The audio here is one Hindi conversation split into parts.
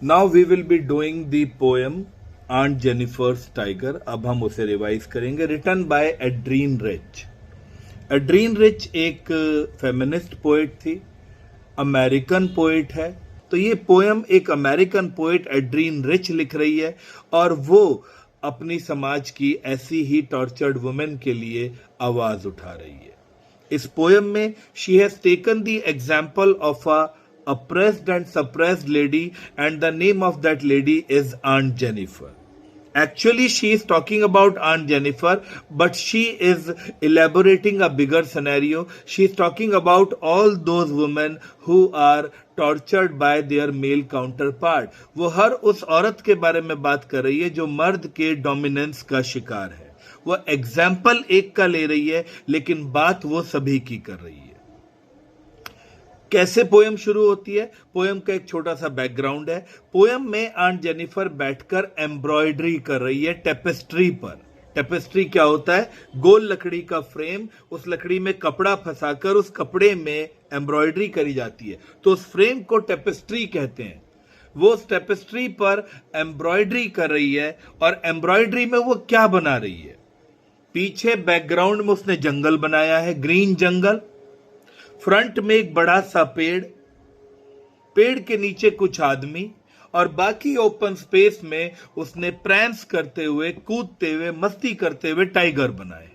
Now we will be doing the poem Aunt Jennifer's tiger. अब हम उसे रिवाइज करेंगे। Written by Adrienne Rich. Adrienne Rich एक फेमिनिस्ट पोएट थी, अमेरिकन पोएट है। तो ये पोएम एक अमेरिकन पोएट एड्रीन रिच लिख रही है और वो अपनी समाज की ऐसी ही टॉर्चर्ड वुमेन के लिए आवाज उठा रही है। इस पोएम में she has taken the example of a oppressed and suppressed lady, and the name of that lady is Aunt Jennifer. Actually, she is talking about Aunt Jennifer, but she is elaborating a bigger scenario. She is talking about all those women who are tortured by their male counterpart. वो हर उस औरत के बारे में बात कर रही है जो मर्द के डोमिनेंस का शिकार है। वो एग्जाम्पल एक का ले रही है, लेकिन बात वो सभी की कर रही है। कैसे पोएम शुरू होती है? पोएम का एक छोटा सा बैकग्राउंड है। पोएम में आंट जेनिफर बैठकर एम्ब्रॉयडरी कर रही है टेपेस्ट्री पर। टेपेस्ट्री क्या होता है? गोल लकड़ी का फ्रेम, उस लकड़ी में कपड़ा फंसाकर उस कपड़े में एम्ब्रॉयडरी करी जाती है, तो उस फ्रेम को टेपेस्ट्री कहते हैं। वो उस टेपेस्ट्री पर एम्ब्रॉयडरी कर रही है और एम्ब्रॉयडरी में वो क्या बना रही है? पीछे बैकग्राउंड में उसने जंगल बनाया है, ग्रीन जंगल। फ्रंट में एक बड़ा सा पेड़, पेड़ के नीचे कुछ आदमी, और बाकी ओपन स्पेस में उसने प्रैंस करते हुए, कूदते हुए, मस्ती करते हुए टाइगर बनाए।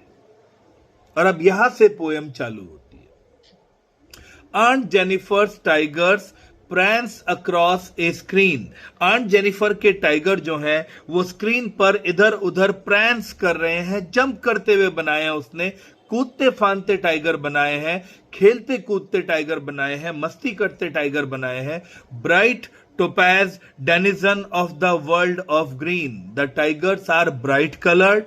और अब यहां से पोएम चालू होती है। Aunt Jennifer's tigers prance across a screen. Aunt Jennifer के टाइगर जो हैं वो स्क्रीन पर इधर उधर प्रैंस कर रहे हैं, जंप करते हुए बनाए हैं उसने, कूदते फांदते टाइगर बनाए हैं, खेलते कूदते टाइगर बनाए हैं, मस्ती करते टाइगर बनाए हैं। Bright topaz denizen of the world of green. The tigers are bright coloured.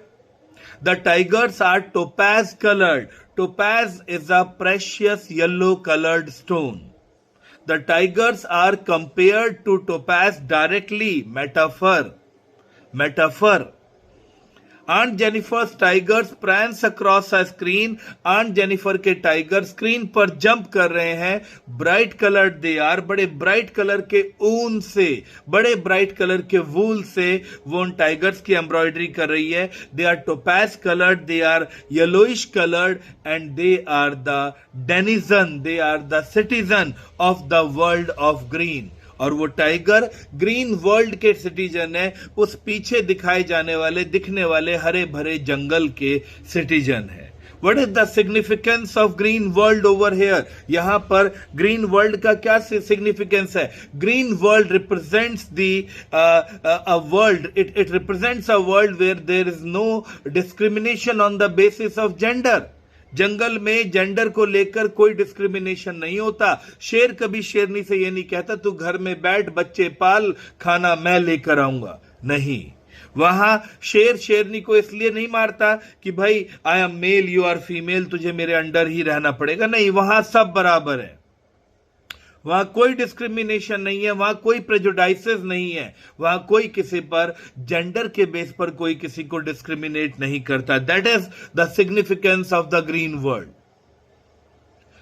The tigers are topaz coloured. Topaz is a precious yellow coloured stone. The tigers are compared to topaz directly. Metaphor. Aunt Jennifer's tigers prance across a screen. Aunt Jennifer के टाइगर स्क्रीन पर जंप कर रहे हैं। ब्राइट कलर्ड दे आर, बड़े ब्राइट कलर के ऊन से, बड़े ब्राइट कलर के वूल से वो उन टाइगर्स की एम्ब्रॉयडरी कर रही है। They are topaz coloured, they are yellowish coloured, and they are the denizen, they are the citizen of the world of green. और वो टाइगर ग्रीन वर्ल्ड के सिटीजन है, उस पीछे दिखाए जाने वाले, दिखने वाले हरे भरे जंगल के सिटीजन है। What is the significance of green world over here? यहां पर ग्रीन वर्ल्ड का क्या सिग्निफिकेंस है? Green world represents a world, it represents a world where there is no discrimination on the basis of gender. जंगल में जेंडर को लेकर कोई डिस्क्रिमिनेशन नहीं होता। शेर कभी शेरनी से ये नहीं कहता तू घर में बैठ, बच्चे पाल, खाना मैं लेकर आऊंगा। नहीं, वहां शेर शेरनी को इसलिए नहीं मारता कि भाई I am male, you are female, तुझे मेरे अंडर ही रहना पड़ेगा। नहीं, वहां सब बराबर है। वहां कोई डिस्क्रिमिनेशन नहीं है, वहां कोई प्रेजुडाइसेस नहीं है, वहां कोई किसी पर जेंडर के बेस पर कोई किसी को डिस्क्रिमिनेट नहीं करता। That is the significance of the green world.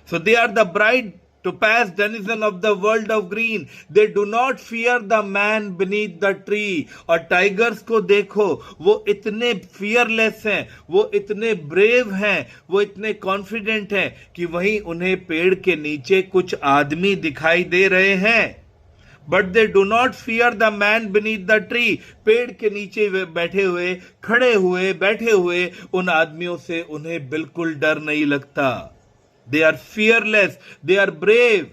So they are the bright topaz denizen of the world of green. They do not fear the man beneath the tree. और टाइगर्स को देखो, वो इतने फियरलेस हैं, वो इतने ब्रेव हैं, वो इतने कॉन्फिडेंट हैं कि वहीं उन्हें पेड़ के नीचे कुछ आदमी दिखाई दे रहे हैं। But they do not fear the man beneath the tree. पेड़ के नीचे बैठे हुए, खड़े हुए, बैठे हुए उन आदमियों से उन्हें बिल्कुल डर नहीं लगता। They are fearless. They are brave.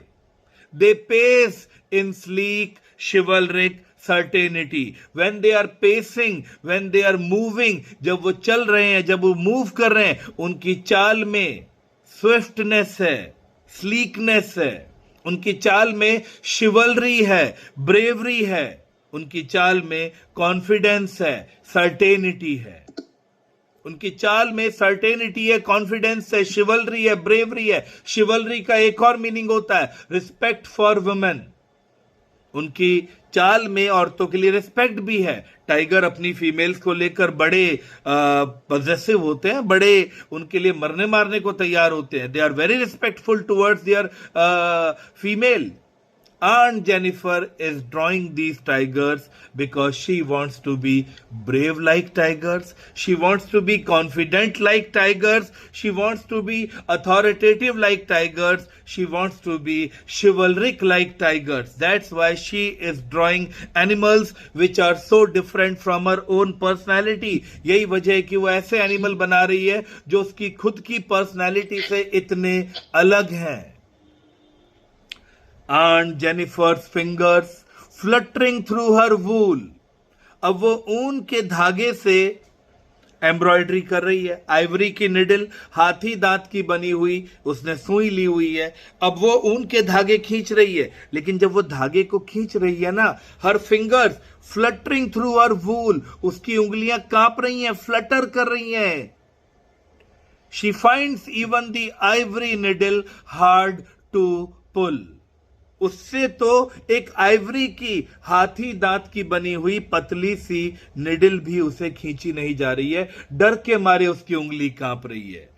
They pace in sleek, chivalric certainty. When they are pacing, when they are moving, जब वो चल रहे हैं, जब वो मूव कर रहे हैं, उनकी चाल में स्विफ्टनेस है, स्लीकनेस है, उनकी चाल में शिवलरी है, ब्रेवरी है, उनकी चाल में कॉन्फिडेंस है, सर्टेनिटी है। उनकी चाल में सर्टेनिटी है, कॉन्फिडेंस है, शिवलरी है, ब्रेवरी है। शिवलरी का एक और मीनिंग होता है रिस्पेक्ट फॉर वुमेन। उनकी चाल में औरतों के लिए रिस्पेक्ट भी है। टाइगर अपनी फीमेल्स को लेकर बड़े पॉजेसिव होते हैं, बड़े उनके लिए मरने मारने को तैयार होते हैं। They are very respectful towards their female. Aunt Jennifer is drawing these tigers because she wants to be brave like tigers. She wants to be confident like tigers. She wants to be authoritative like tigers. She wants to be chivalric like tigers. That's why she is drawing animals which are so different from her own personality. यही वजह है कि वो ऐसे एनिमल बना रही है जो उसकी खुद की पर्सनैलिटी से इतने अलग हैं. Aunt Jennifer's fingers fluttering through her wool. अब वो ऊन के धागे से एम्ब्रॉयडरी कर रही है. आइवरी की निडल, हाथी दांत की बनी हुई, उसने सुई ली हुई है. अब वो ऊन के धागे खींच रही है, लेकिन जब वो धागे को खींच रही है ना, हर फिंगर्स फ्लटरिंग थ्रू हर वूल, उसकी उंगलियां कांप रही हैं, फ्लटर कर रही हैं. She finds even the ivory needle hard to pull. उससे तो एक आइवरी की हाथी दांत की बनी हुई पतली सी निडल भी उसे खींची नहीं जा रही है. डर के मारे उसकी उंगली कांप रही है.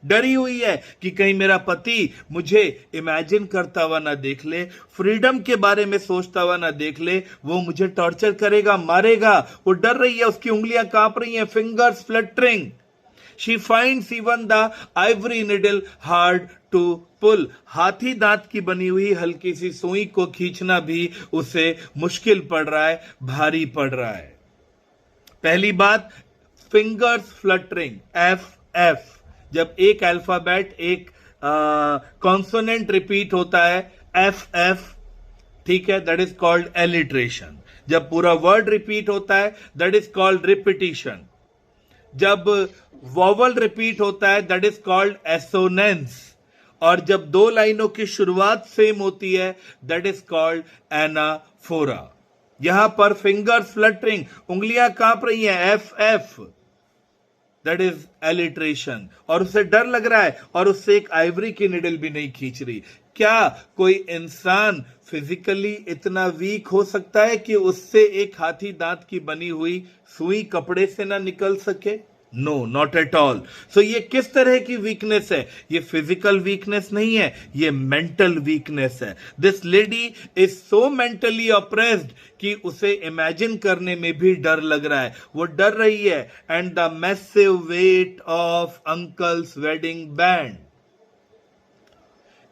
डरी हुई है कि कहीं मेरा पति मुझे इमेजिन करता हुआ ना देख ले, फ्रीडम के बारे में सोचता हुआ ना देख ले, वो मुझे टॉर्चर करेगा, मारेगा. वो डर रही है, उसकी उंगलियां कांप रही हैं, fingers fluttering. She finds even the ivory needle hard to pull. हाथी दांत की बनी हुई हल्की सी सुई को खींचना भी उसे मुश्किल पड़ रहा है, भारी पड़ रहा है. पहली बात, फिंगर्स फ्लटरिंग, FF. जब एक अल्फाबेट, एक कॉन्सोनेंट रिपीट होता है, FF, ठीक है, दैट इज कॉल्ड एलिट्रेशन. जब पूरा वर्ड रिपीट होता है, दैट इज कॉल्ड रिपीटिशन. जब वॉवल रिपीट होता है, दैट इज कॉल्ड एसोनेंस. और जब दो लाइनों की शुरुआत सेम होती है, दैट इज कॉल्ड एनाफोरा. यहां पर फिंगर्स फ्लटरिंग, उंगलियां कांप रही हैं, FF, दैट इज एलिट्रेशन. और उसे डर लग रहा है और उससे एक आइवरी की निडल भी नहीं खींच रही. क्या कोई इंसान फिजिकली इतना वीक हो सकता है कि उससे एक हाथी दांत की बनी हुई सुई कपड़े से ना निकल सके? No, not at all. So ये किस तरह की वीकनेस है? ये फिजिकल वीकनेस नहीं है, ये मेंटल वीकनेस है. This lady is so mentally oppressed कि उसे इमेजिन करने में भी डर लग रहा है. वो डर रही है. And the massive weight of uncle's wedding band.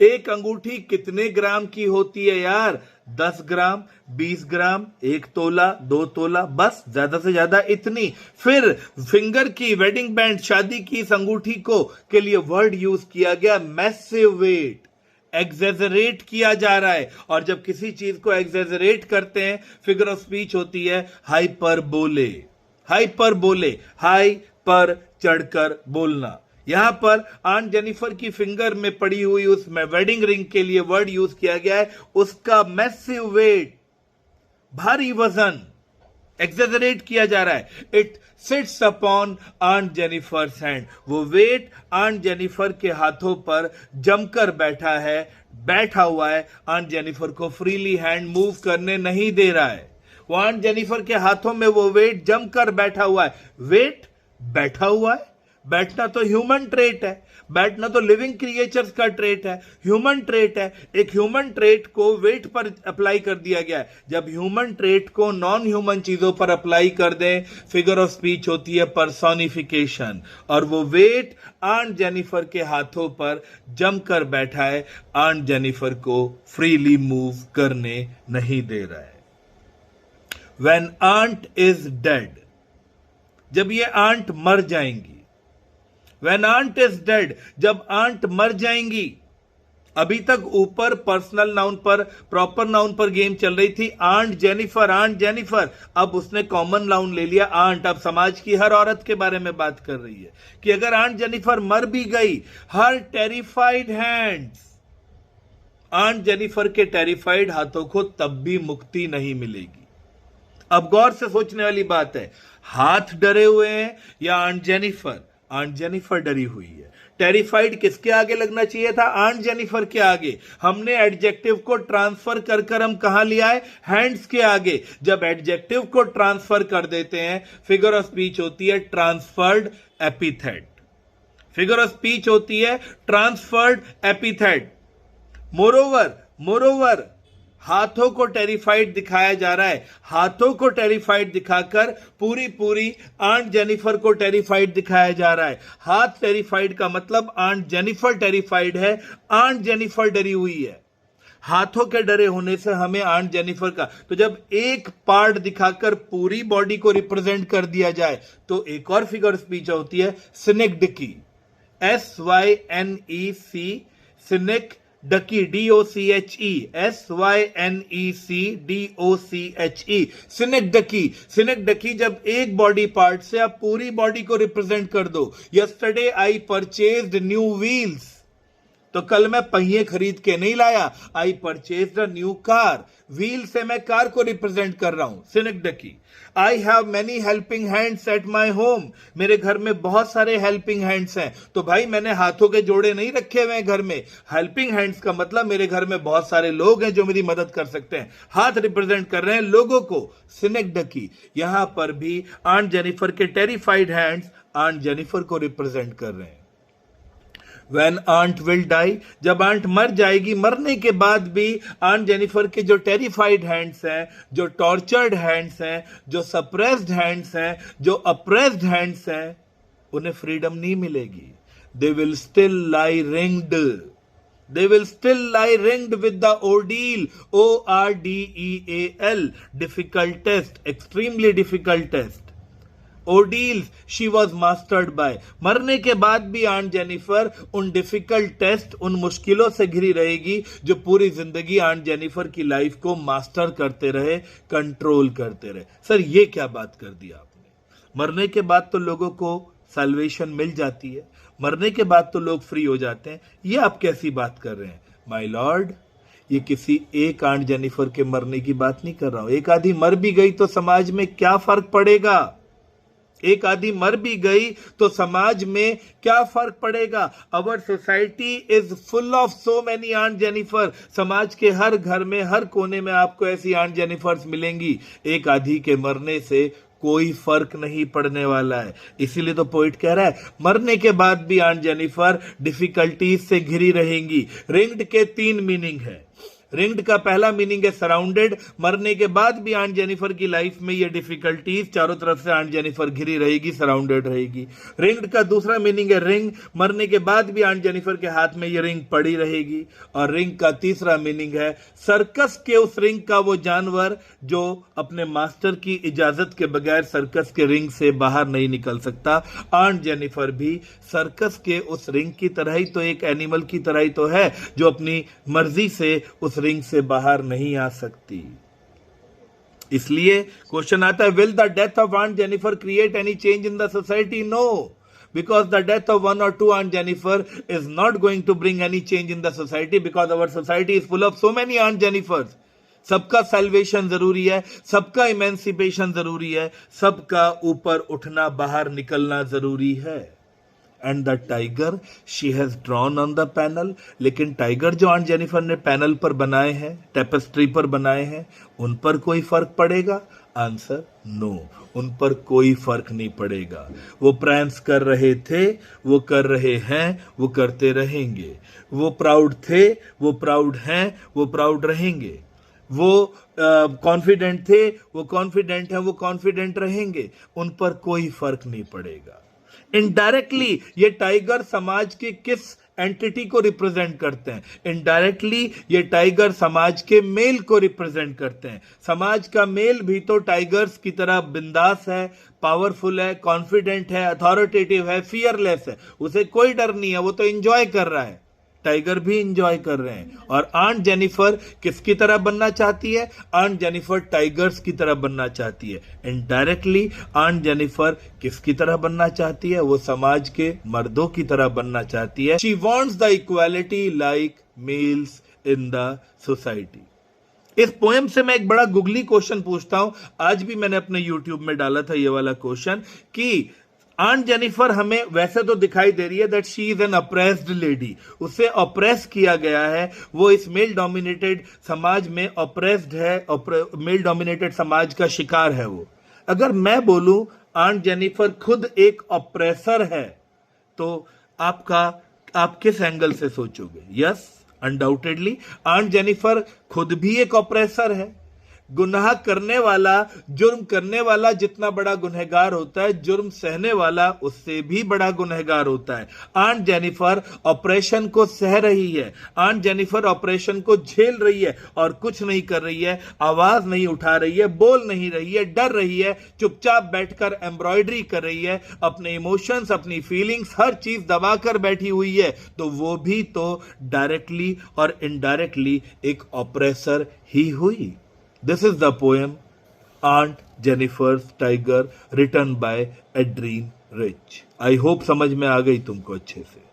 एक अंगूठी कितने ग्राम की होती है यार? 10 ग्राम, 20 ग्राम, 1 तोला, 2 तोला, बस ज्यादा से ज्यादा इतनी. फिर फिंगर की वेडिंग बैंड, शादी की इस अंगूठी को के लिए वर्ड यूज किया गया, मैसिव वेट. एग्जेजरेट किया जा रहा है. और जब किसी चीज को एग्जेजरेट करते हैं, फिगर ऑफ स्पीच होती है हाइपरबोले. हाइपरबोले, हाई पर चढ़कर बोलना. यहां पर आंट जेनिफर की फिंगर में पड़ी हुई उस वेडिंग रिंग के लिए वर्ड यूज किया गया है, उसका मैसिव वेट, भारी वजन, एक्सेजरेट किया जा रहा है. It sits upon Aunt Jennifer's hand. वो वेट आंट जेनिफर के हाथों पर जमकर बैठा है, बैठा हुआ है. आंट जेनिफर को फ्रीली हैंड मूव करने नहीं दे रहा है. वो आंट जेनिफर के हाथों में वो वेट जमकर बैठा हुआ है. वेट बैठा हुआ है. बैठना तो ह्यूमन ट्रेट है, बैठना तो लिविंग क्रिएचर्स का ट्रेट है, ह्यूमन ट्रेट है. एक ह्यूमन ट्रेट को वेट पर अप्लाई कर दिया गया है. जब ह्यूमन ट्रेट को नॉन ह्यूमन चीजों पर अप्लाई कर दें, फिगर ऑफ स्पीच होती है पर्सोनिफिकेशन. और वो वेट आंट जेनिफर के हाथों पर जमकर बैठा है, आंट जेनिफर को फ्रीली मूव करने नहीं दे रहा है. When aunt is dead, जब ये आंट मर जाएंगी. When aunt is dead, जब आंट मर जाएंगी. अभी तक ऊपर पर्सनल नाउन पर, प्रॉपर नाउन पर गेम चल रही थी. Aunt Jennifer, Aunt Jennifer. अब उसने कॉमन नाउन ले लिया आंट. अब समाज की हर औरत के बारे में बात कर रही है कि अगर आंट जेनिफर मर भी गई, her terrified hands, Aunt Jennifer के टेरिफाइड हाथों को तब भी मुक्ति नहीं मिलेगी. अब गौर से सोचने वाली बात है, हाथ डरे हुए हैं या आंट जेनिफर? आंट जेनिफर डरी हुई है. टेरिफाइड किसके आगे लगना चाहिए था? आंट जेनिफर के आगे. हमने एडजेक्टिव को ट्रांसफर कर कर हम कहां लिया है? हैंड्स के आगे. जब एडजेक्टिव को ट्रांसफर कर देते हैं, फिगर ऑफ स्पीच होती है transferred epithet. Figure of speech होती है ट्रांसफर्ड एपिथेट. मोरोवर हाथों को टेरिफाइड दिखाया जा रहा है, हाथों को टेरिफाइड दिखाकर पूरी पूरी आंट जेनिफर को टेरिफाइड दिखाया जा रहा है। हाथ टेरिफाइड का मतलब आंट जेनिफर टेरिफाइड है, आंट जेनिफर डरी हुई है। हाथों के डरे होने से हमें आंट जेनिफर का, तो जब एक पार्ट दिखाकर पूरी बॉडी को रिप्रेजेंट कर दिया जाए तो एक और फिगर स्पीच होती है सिनेक्डकी, SYNEC, सिनेक डकी, DOCHE, SYNECDOCHE, सिनेक्डकी। सिनेक्डकी जब एक बॉडी पार्ट से आप पूरी बॉडी को रिप्रेजेंट कर दो। Yesterday I purchased new wheels, तो कल मैं पहिए खरीद के नहीं लाया, I purchased a new car. Wheel से मैं कार को रिप्रेजेंट कर रहा हूं, synecdoche. I have many helping hands at my home, मेरे घर में बहुत सारे हेल्पिंग हैंड्स हैं। तो भाई मैंने हाथों के जोड़े नहीं रखे हुए हैं घर में। हेल्पिंग हैंड्स का मतलब मेरे घर में बहुत सारे लोग हैं जो मेरी मदद कर सकते हैं। हाथ रिप्रेजेंट कर रहे हैं लोगों को, सिनेक्डकी। यहां पर भी आंट जेनिफर के टेरिफाइड हैंड्स आंट जेनिफर को रिप्रेजेंट कर रहे हैं। When aunt will die, जब आंट मर जाएगी, मरने के बाद भी आंट जेनिफर के जो टेरिफाइड हैंड्स हैं, जो टॉर्चर्ड हैंड्स हैं, जो सप्रेस्ड हैंड्स हैं, जो अप्रेस्ड हैंड्स हैं, उन्हें फ्रीडम नहीं मिलेगी। They will still lie ringed. They will still lie ringed with the ordeal, ORDEAL, difficult test, extremely difficult test. Ordeals she was mastered by. मरने के बाद भी आंट जेनिफर उन डिफिकल्ट टेस्ट, उन मुश्किलों से घिरी रहेगी जो पूरी जिंदगी आंट जेनिफर की लाइफ को मास्टर करते रहे, कंट्रोल करते रहे। सर ये क्या बात कर दी आपने? मरने के बाद तो लोगों को सैल्वेशन मिल जाती है, मरने के बाद तो लोग फ्री हो जाते हैं, ये आप कैसी बात कर रहे हैं? माय लॉर्ड, ये किसी एक आंट जेनिफर के मरने की बात नहीं कर रहा हूं। एक आधी मर भी गई तो समाज में क्या फर्क पड़ेगा? एक आदि मर भी गई तो समाज में क्या फर्क पड़ेगा? Our society is full of so many Aunt Jennifer. समाज के हर घर में, हर कोने में आपको ऐसी आंट जेनिफर्स मिलेंगी। एक आदि के मरने से कोई फर्क नहीं पड़ने वाला है। इसीलिए तो पोइट कह रहा है मरने के बाद भी आंट जेनिफर डिफिकल्टीज से घिरी रहेंगी। रिंग्ड के 3 मीनिंग है। रिंग्ड का पहला मीनिंग है सराउंडेड, मरने के बाद भी आंट जेनिफर की लाइफ में ये डिफिकल्टीज, चारों तरफ से आंट जेनिफर घिरी रहेगी, सराउंडेड रहेगी। रिंग्ड का दूसरा मीनिंग है रिंग, मरने के बाद भी आंट जेनिफर के हाथ में ये रिंग पड़ी रहेगी। और रिंग का तीसरा मीनिंग है सर्कस के उस रिंग का वो जानवर जो अपने मास्टर की इजाजत के बगैर सर्कस के रिंग से बाहर नहीं निकल सकता। आंट जेनिफर भी सर्कस के उस रिंग की तरह ही तो, एक एनिमल की तरह ही तो है जो अपनी मर्जी से उस रिंग से बाहर नहीं आ सकती। इसलिए क्वेश्चन आता है, will the death of Aunt Jennifer create any change in the society? No, because the death of 1 or 2 Aunt Jennifer is not going to bring any change in the society, because our society is full of so many Aunt Jennifers. सबका सैल्वेशन जरूरी है, सबका इमेंसिपेशन जरूरी है, सबका ऊपर उठना, बाहर निकलना जरूरी है। And the tiger she has drawn on the panel, लेकिन टाइगर जो आंट जेनिफर ने पैनल पर बनाए हैं, टेपेस्ट्री पर बनाए हैं, उन पर कोई फर्क पड़ेगा? आंसर नो, उन पर कोई फर्क नहीं पड़ेगा। वो प्रैंक्स कर रहे थे, वो कर रहे हैं, वो करते रहेंगे। वो प्राउड थे, वो प्राउड हैं, वो प्राउड रहेंगे। वो कॉन्फिडेंट थे, वो कॉन्फिडेंट हैं, वो कॉन्फिडेंट रहेंगे। उन पर कोई फर्क नहीं पड़ेगा। इनडायरेक्टली ये टाइगर समाज के किस एंटिटी को रिप्रेजेंट करते हैं? इनडायरेक्टली ये टाइगर समाज के मेल को रिप्रेजेंट करते हैं। समाज का मेल भी तो टाइगर्स की तरह बिंदास है, पावरफुल है, कॉन्फिडेंट है, अथॉरिटेटिव है, फियरलेस है। उसे कोई डर नहीं है, वो तो एंजॉय कर रहा है। टाइगर भी इंजॉय कर रहे हैं। और आंट जेनिफर किसकी तरह बनना चाहती है? आंट जेनिफर टाइगर्स की तरह बनना चाहती है। इनडायरेक्टली आंट जेनिफर किसकी तरह बनना चाहती है? वो समाज के मर्दों की तरह बनना चाहती है। She wants the equality like males in the society. इस पोएम से मैं एक बड़ा गुगली क्वेश्चन पूछता हूं। आज भी मैंने अपने यूट्यूब में डाला था ये वाला क्वेश्चन कि आंट जेनिफर हमें वैसे तो दिखाई दे रही है that she is an apprised lady, उसे अप्रेस किया गया है, वो इस मेल डोमिनेटेड समाज में अप्रेस्ड है, मेल डोमिनेटेड समाज का शिकार है वो। अगर मैं बोलूं आंट जेनिफर खुद एक अप्रेसर है, तो आप किस एंगल से सोचोगे? यस, अनडाउटेडली आंट जेनिफर खुद भी एक ऑपरेसर है। गुनाह करने वाला, जुर्म करने वाला जितना बड़ा गुनहगार होता है, जुर्म सहने वाला उससे भी बड़ा गुनहगार होता है। आंट जेनिफर ऑपरेशन को सह रही है, आंट जेनिफर ऑपरेशन को झेल रही है और कुछ नहीं कर रही है, आवाज नहीं उठा रही है, बोल नहीं रही है, डर रही है, चुपचाप बैठकर एम्ब्रॉयडरी कर रही है, अपने इमोशंस, अपनी फीलिंग्स, हर चीज दबाकर बैठी हुई है। तो वो भी तो डायरेक्टली और इनडायरेक्टली एक ऑपरेसर ही हुई। This is the poem Aunt Jennifer's Tiger written by Adrienne Rich. I hope समझ में आ गई तुमको अच्छे से।